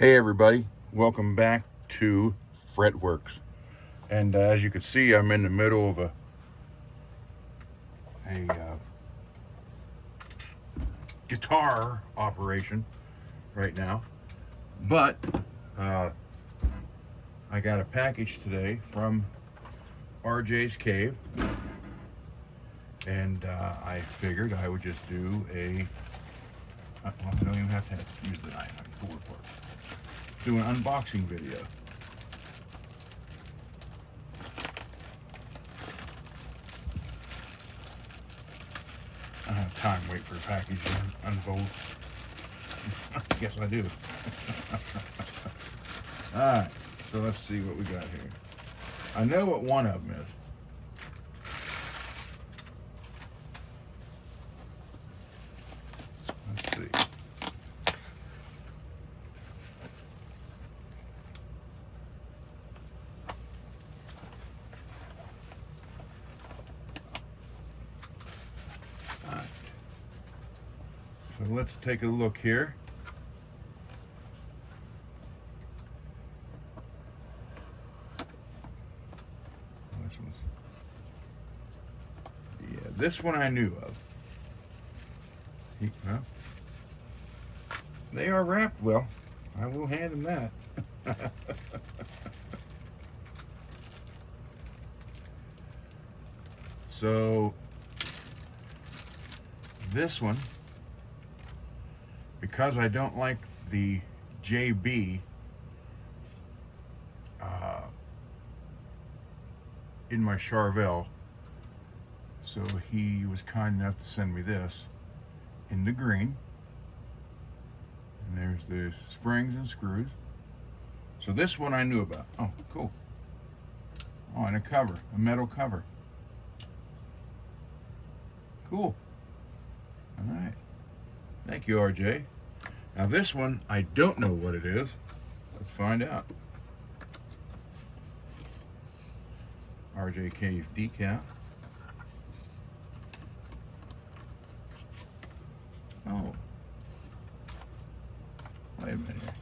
Hey everybody, welcome back to Fretworks. And as you can see, I'm in the middle of a guitar operation right now. But I got a package today from RJ's Cave, and I figured I would just do I don't even have to use the knife, I can pull it apart. Do an unboxing video. I don't have time to wait for a package to unfold. Guess I do. Alright, so let's see what we got here. I know what one of them is. Let's see. Alright. So let's take a look here. This one I knew of. Well, they are wrapped well. I will hand them that. So this one, because I don't like the JB in my Charvel, so he was kind enough to send me this in the green. And there's the springs and screws. So this one I knew about. Oh, cool. Oh, and a cover, a metal cover. Cool. All right. Thank you, RJ. Now this one, I don't know what it is. Let's find out. RJ Cave decal. Oh. Wait a minute here.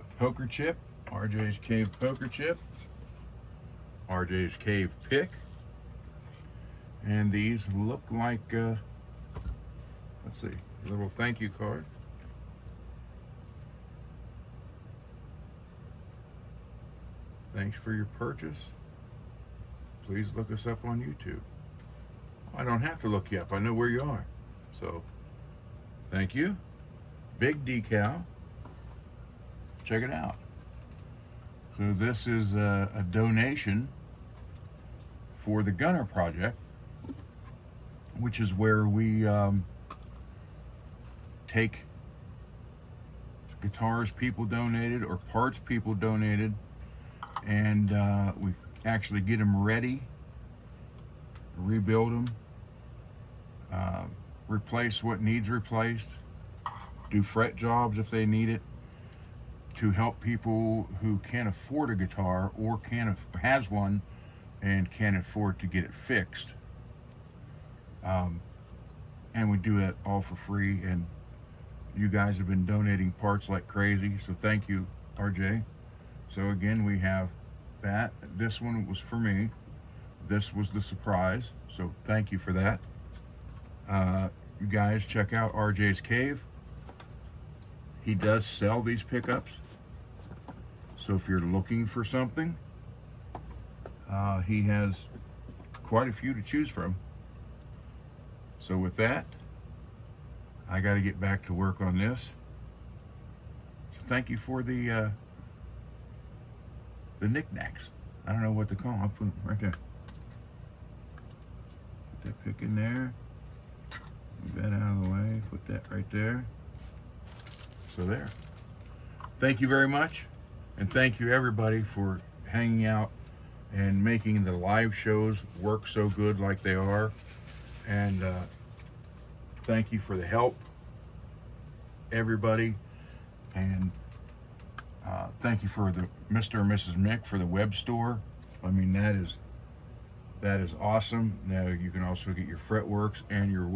A poker chip. RJ's Cave poker chip. RJ's Cave pick. And these look like, let's see, a little thank you card. Thanks for your purchase. Please look us up on YouTube. I don't have to look you up. I know where you are. So, thank you. Big decal. Check it out. So this is a donation for the Gunner Project, which is where we take guitars people donated or parts people donated, and we actually get them ready, rebuild them, replace what needs replaced, do fret jobs if they need it, to help people who can't afford a guitar or has one and can't afford to get it fixed. And we do it all for free, and you guys have been donating parts like crazy, so thank you, RJ. So again, we have that. This one was for me. This was the surprise, so thank you for that. You guys check out RJ's Cave. He does sell these pickups, so if you're looking for something, he has quite a few to choose from. So with that, I got to get back to work on this. So thank you for the knickknacks. I don't know what to call them. I'll put them right there. Put that pick in there. Move that out of the way. Put that right there. So there. Thank you very much. And thank you everybody for hanging out and making the live shows work so good like they are. And thank you for the help, everybody. And thank you for the Mr. and Mrs. Mick for the web store. I mean, that is awesome. Now you can also get your Fretworks and your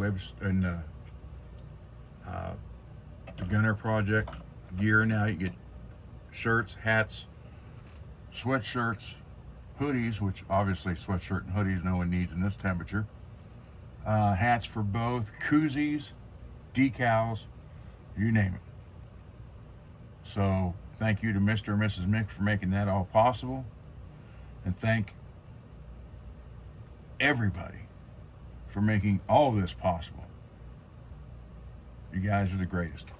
Gunner Project gear now. You get shirts, hats, sweatshirts, hoodies, which obviously sweatshirt and hoodies no one needs in this temperature. Hats for both, koozies, decals, you name it. So thank you to Mr. and Mrs. Mick for making that all possible. And thank everybody for making all this possible. You guys are the greatest.